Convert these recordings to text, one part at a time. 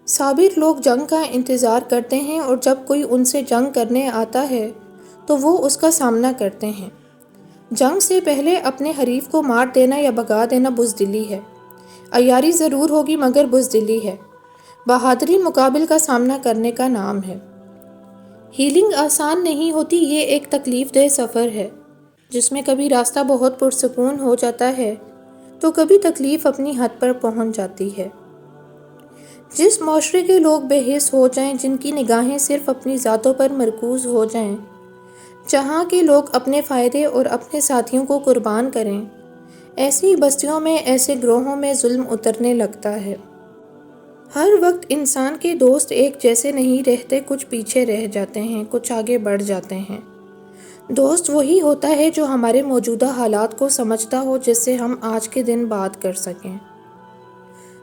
صابر لوگ جنگ کا انتظار کرتے ہیں اور جب کوئی ان سے جنگ کرنے آتا ہے تو وہ اس کا سامنا کرتے ہیں۔ جنگ سے پہلے اپنے حریف کو مار دینا یا بھگا دینا بزدلی ہے۔ عیاری ضرور ہوگی مگر بزدلی ہے۔ بہادری مقابل کا سامنا کرنے کا نام ہے۔ ہیلنگ آسان نہیں ہوتی، یہ ایک تکلیف دہ سفر ہے جس میں کبھی راستہ بہت پرسکون ہو جاتا ہے تو کبھی تکلیف اپنی حد پر پہنچ جاتی ہے۔ جس معاشرے کے لوگ بے حس ہو جائیں، جن کی نگاہیں صرف اپنی ذاتوں پر مرکوز ہو جائیں، جہاں کے لوگ اپنے فائدے اور اپنے ساتھیوں کو قربان کریں، ایسی بستیوں میں، ایسے گروہوں میں ظلم اترنے لگتا ہے۔ ہر وقت انسان کے دوست ایک جیسے نہیں رہتے، کچھ پیچھے رہ جاتے ہیں، کچھ آگے بڑھ جاتے ہیں۔ دوست وہی ہوتا ہے جو ہمارے موجودہ حالات کو سمجھتا ہو، جس سے ہم آج کے دن بات کر سکیں۔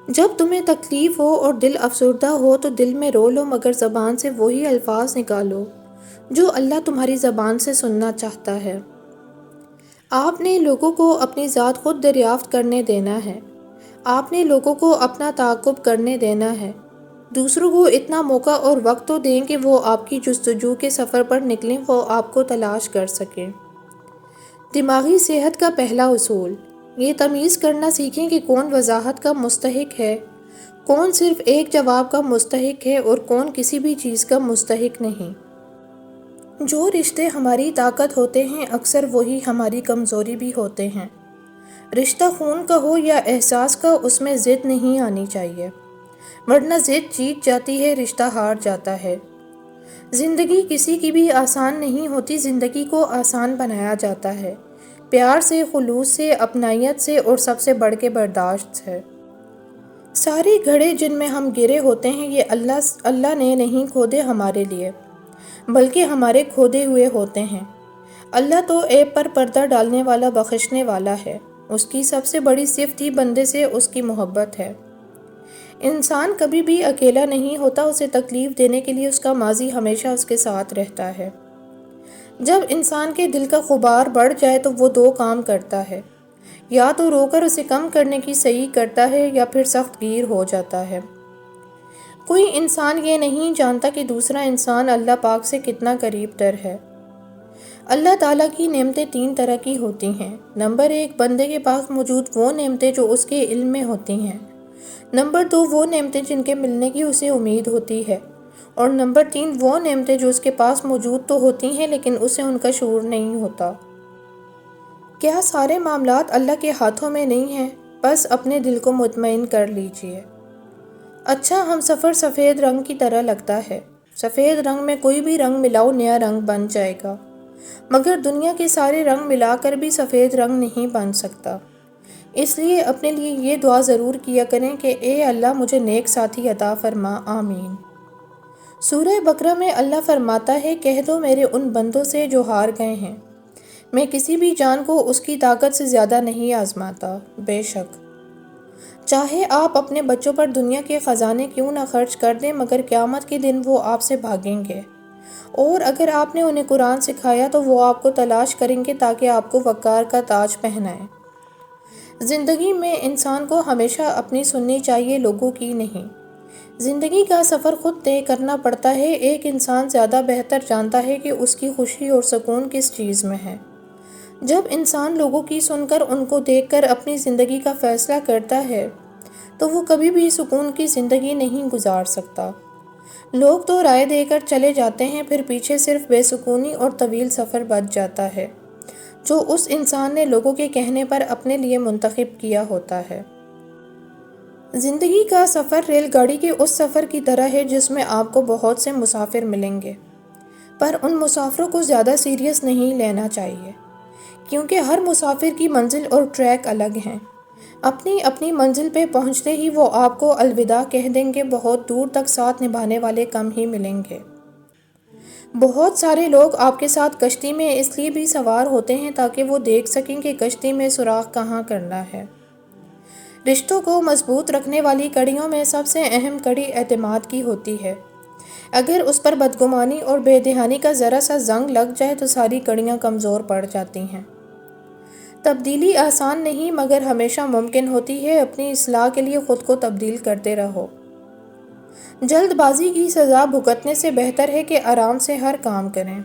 جب تمہیں تکلیف ہو اور دل افسردہ ہو تو دل میں رو لو، مگر زبان سے وہی الفاظ نکالو جو اللہ تمہاری زبان سے سننا چاہتا ہے۔ آپ نے لوگوں کو اپنی ذات خود دریافت کرنے دینا ہے۔ آپ نے لوگوں کو اپنا تعاقب کرنے دینا ہے۔ دوسروں کو اتنا موقع اور وقت تو دیں کہ وہ آپ کی جستجو کے سفر پر نکلیں، وہ آپ کو تلاش کر سکیں۔ دماغی صحت کا پہلا اصول یہ تمیز کرنا سیکھیں کہ کون وضاحت کا مستحق ہے، کون صرف ایک جواب کا مستحق ہے اور کون کسی بھی چیز کا مستحق نہیں۔ جو رشتے ہماری طاقت ہوتے ہیں اکثر وہی ہماری کمزوری بھی ہوتے ہیں۔ رشتہ خون کا ہو یا احساس کا، اس میں ضد نہیں آنی چاہیے، ورنہ ضد جیت جاتی ہے، رشتہ ہار جاتا ہے۔ زندگی کسی کی بھی آسان نہیں ہوتی، زندگی کو آسان بنایا جاتا ہے پیار سے، خلوص سے، اپنائیت سے اور سب سے بڑھ کے برداشت سے۔ سارے گھڑے جن میں ہم گرے ہوتے ہیں یہ اللہ نے نہیں کھودے ہمارے لیے، بلکہ ہمارے کھودے ہوئے ہوتے ہیں۔ اللہ تو عیب پر پردہ ڈالنے والا، بخشنے والا ہے۔ اس کی سب سے بڑی صفت ہی بندے سے اس کی محبت ہے۔ انسان کبھی بھی اکیلا نہیں ہوتا، اسے تکلیف دینے کے لیے اس کا ماضی ہمیشہ اس کے ساتھ رہتا ہے۔ جب انسان کے دل کا غبار بڑھ جائے تو وہ دو کام کرتا ہے، یا تو رو کر اسے کم کرنے کی صحیح کرتا ہے یا پھر سخت گیر ہو جاتا ہے۔ کوئی انسان یہ نہیں جانتا کہ دوسرا انسان اللہ پاک سے کتنا قریب تر ہے۔ اللہ تعالیٰ کی نعمتیں تین طرح کی ہوتی ہیں۔ نمبر 1، بندے کے پاس موجود وہ نعمتیں جو اس کے علم میں ہوتی ہیں۔ نمبر 2، وہ نعمتیں جن کے ملنے کی اسے امید ہوتی ہے۔ اور نمبر 3، وہ نعمتیں جو اس کے پاس موجود تو ہوتی ہیں لیکن اسے ان کا شعور نہیں ہوتا۔ کیا سارے معاملات اللہ کے ہاتھوں میں نہیں ہیں؟ بس اپنے دل کو مطمئن کر لیجئے۔ اچھا ہم سفر سفید رنگ کی طرح لگتا ہے۔ سفید رنگ میں کوئی بھی رنگ ملاؤ نیا رنگ بن جائے گا، مگر دنیا کے سارے رنگ ملا کر بھی سفید رنگ نہیں بن سکتا۔ اس لیے اپنے لیے یہ دعا ضرور کیا کریں کہ اے اللہ مجھے نیک ساتھی عطا فرما، آمین۔ سورہ بقرہ میں اللہ فرماتا ہے، کہہ دو میرے ان بندوں سے جو ہار گئے ہیں، میں کسی بھی جان کو اس کی طاقت سے زیادہ نہیں آزماتا۔ بے شک چاہے آپ اپنے بچوں پر دنیا کے خزانے کیوں نہ خرچ کر دیں، مگر قیامت کے دن وہ آپ سے بھاگیں گے، اور اگر آپ نے انہیں قرآن سکھایا تو وہ آپ کو تلاش کریں گے تاکہ آپ کو وقار کا تاج پہنائیں۔ زندگی میں انسان کو ہمیشہ اپنی سننی چاہیے، لوگوں کی نہیں۔ زندگی کا سفر خود طے کرنا پڑتا ہے۔ ایک انسان زیادہ بہتر جانتا ہے کہ اس کی خوشی اور سکون کس چیز میں ہے۔ جب انسان لوگوں کی سن کر، ان کو دیکھ کر اپنی زندگی کا فیصلہ کرتا ہے تو وہ کبھی بھی سکون کی زندگی نہیں گزار سکتا۔ لوگ تو رائے دے کر چلے جاتے ہیں، پھر پیچھے صرف بے سکونی اور طویل سفر بچ جاتا ہے جو اس انسان نے لوگوں کے کہنے پر اپنے لیے منتخب کیا ہوتا ہے۔ زندگی کا سفر ریل گاڑی کے اس سفر کی طرح ہے جس میں آپ کو بہت سے مسافر ملیں گے، پر ان مسافروں کو زیادہ سیریس نہیں لینا چاہیے، کیونکہ ہر مسافر کی منزل اور ٹریک الگ ہیں۔ اپنی اپنی منزل پہ پہنچتے ہی وہ آپ کو الوداع کہہ دیں گے، بہت دور تک ساتھ نبھانے والے کم ہی ملیں گے۔ بہت سارے لوگ آپ کے ساتھ کشتی میں اس لیے بھی سوار ہوتے ہیں تاکہ وہ دیکھ سکیں کہ کشتی میں سوراخ کہاں کرنا ہے۔ رشتوں کو مضبوط رکھنے والی کڑیوں میں سب سے اہم کڑی اعتماد کی ہوتی ہے۔ اگر اس پر بدگمانی اور بے دہانی کا ذرا سا زنگ لگ جائے تو ساری کڑیاں کمزور پڑ جاتی ہیں۔ تبدیلی آسان نہیں مگر ہمیشہ ممکن ہوتی ہے، اپنی اصلاح کے لیے خود کو تبدیل کرتے رہو۔ جلد بازی کی سزا بھگتنے سے بہتر ہے کہ آرام سے ہر کام کریں۔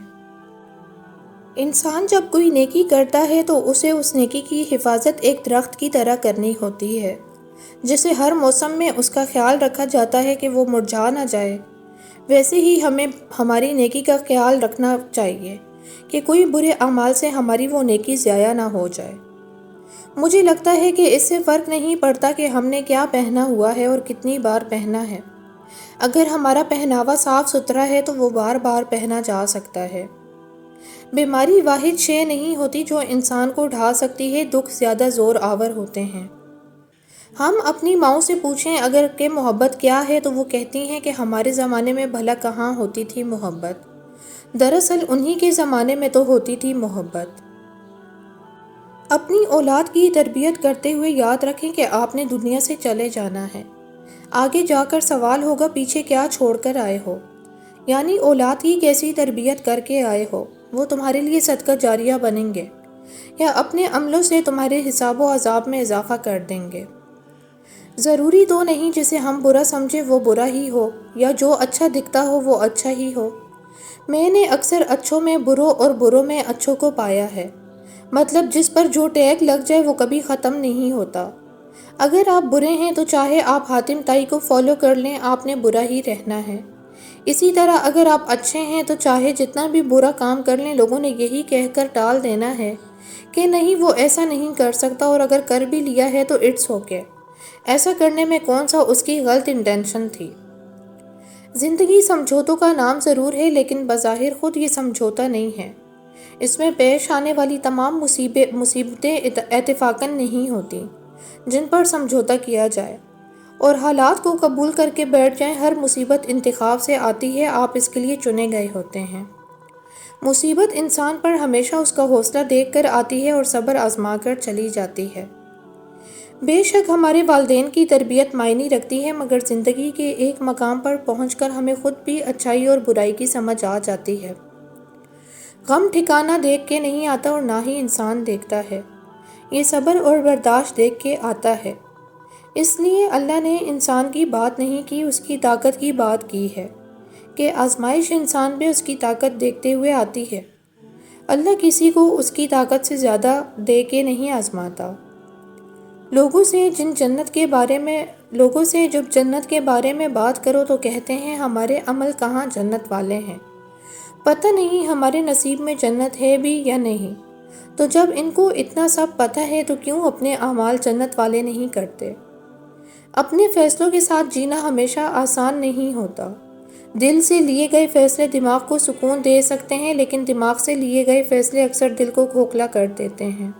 انسان جب کوئی نیکی کرتا ہے تو اسے اس نیکی کی حفاظت ایک درخت کی طرح کرنی ہوتی ہے، جسے ہر موسم میں اس کا خیال رکھا جاتا ہے کہ وہ مرجھا نہ جائے۔ ویسے ہی ہمیں ہماری نیکی کا خیال رکھنا چاہیے کہ کوئی برے اعمال سے ہماری وہ نیکی ضائع نہ ہو جائے۔ مجھے لگتا ہے کہ اس سے فرق نہیں پڑتا کہ ہم نے کیا پہنا ہوا ہے اور کتنی بار پہنا ہے۔ اگر ہمارا پہناوا صاف ستھرا ہے تو وہ بار بار پہنا جا سکتا ہے۔ بیماری واحد شے نہیں ہوتی جو انسان کو ڈھا سکتی ہے، دکھ زیادہ زور آور ہوتے ہیں۔ ہم اپنی ماؤں سے پوچھیں اگر کہ محبت کیا ہے تو وہ کہتی ہیں کہ ہمارے زمانے میں بھلا کہاں ہوتی تھی محبت، دراصل انہی کے زمانے میں تو ہوتی تھی محبت۔ اپنی اولاد کی تربیت کرتے ہوئے یاد رکھیں کہ آپ نے دنیا سے چلے جانا ہے۔ آگے جا کر سوال ہوگا پیچھے کیا چھوڑ کر آئے ہو، یعنی اولاد کی کیسی تربیت کر کے آئے ہو۔ وہ تمہارے لیے صدقہ جاریہ بنیں گے یا اپنے عملوں سے تمہارے حساب و عذاب میں اضافہ کر دیں گے۔ ضروری تو نہیں جسے ہم برا سمجھیں وہ برا ہی ہو، یا جو اچھا دکھتا ہو وہ اچھا ہی ہو۔ میں نے اکثر اچھوں میں بروں اور بروں میں اچھوں کو پایا ہے، مطلب جس پر جو ٹیگ لگ جائے وہ کبھی ختم نہیں ہوتا۔ اگر آپ برے ہیں تو چاہے آپ حاتم طائی کو فالو کر لیں، آپ نے برا ہی رہنا ہے۔ اسی طرح اگر آپ اچھے ہیں تو چاہے جتنا بھی برا کام کر لیں، لوگوں نے یہی کہہ کر ٹال دینا ہے کہ نہیں وہ ایسا نہیں کر سکتا، اور اگر کر بھی لیا ہے تو اٹس اوکے، ایسا کرنے میں کون سا اس کی غلط انٹینشن تھی۔ زندگی سمجھوتوں کا نام ضرور ہے، لیکن بظاہر خود یہ سمجھوتا نہیں ہے۔ اس میں پیش آنے والی تمام مصیبتیں اتفاقاً نہیں ہوتی جن پر سمجھوتا کیا جائے، اور حالات کو قبول کر کے بیٹھ جائیں۔ ہر مصیبت انتخاب سے آتی ہے، آپ اس کے لیے چنے گئے ہوتے ہیں۔ مصیبت انسان پر ہمیشہ اس کا حوصلہ دیکھ کر آتی ہے اور صبر آزما کر چلی جاتی ہے۔ بے شک ہمارے والدین کی تربیت معنی رکھتی ہے، مگر زندگی کے ایک مقام پر پہنچ کر ہمیں خود بھی اچھائی اور برائی کی سمجھ آ جاتی ہے۔ غم ٹھکانہ دیکھ کے نہیں آتا اور نہ ہی انسان دیکھتا ہے، یہ صبر اور برداشت دیکھ کے آتا ہے۔ اس لیے اللہ نے انسان کی بات نہیں کی، اس کی طاقت کی بات کی ہے کہ آزمائش انسان پہ اس کی طاقت دیکھتے ہوئے آتی ہے۔ اللہ کسی کو اس کی طاقت سے زیادہ دے کے نہیں آزماتا۔ لوگوں سے جب جنت کے بارے میں بات کرو تو کہتے ہیں ہمارے عمل کہاں جنت والے ہیں، پتہ نہیں ہمارے نصیب میں جنت ہے بھی یا نہیں۔ تو جب ان کو اتنا سب پتہ ہے تو کیوں اپنے اعمال جنت والے نہیں کرتے؟ اپنے فیصلوں کے ساتھ جینا ہمیشہ آسان نہیں ہوتا۔ دل سے لیے گئے فیصلے دماغ کو سکون دے سکتے ہیں، لیکن دماغ سے لیے گئے فیصلے اکثر دل کو کھوکھلا کر دیتے ہیں۔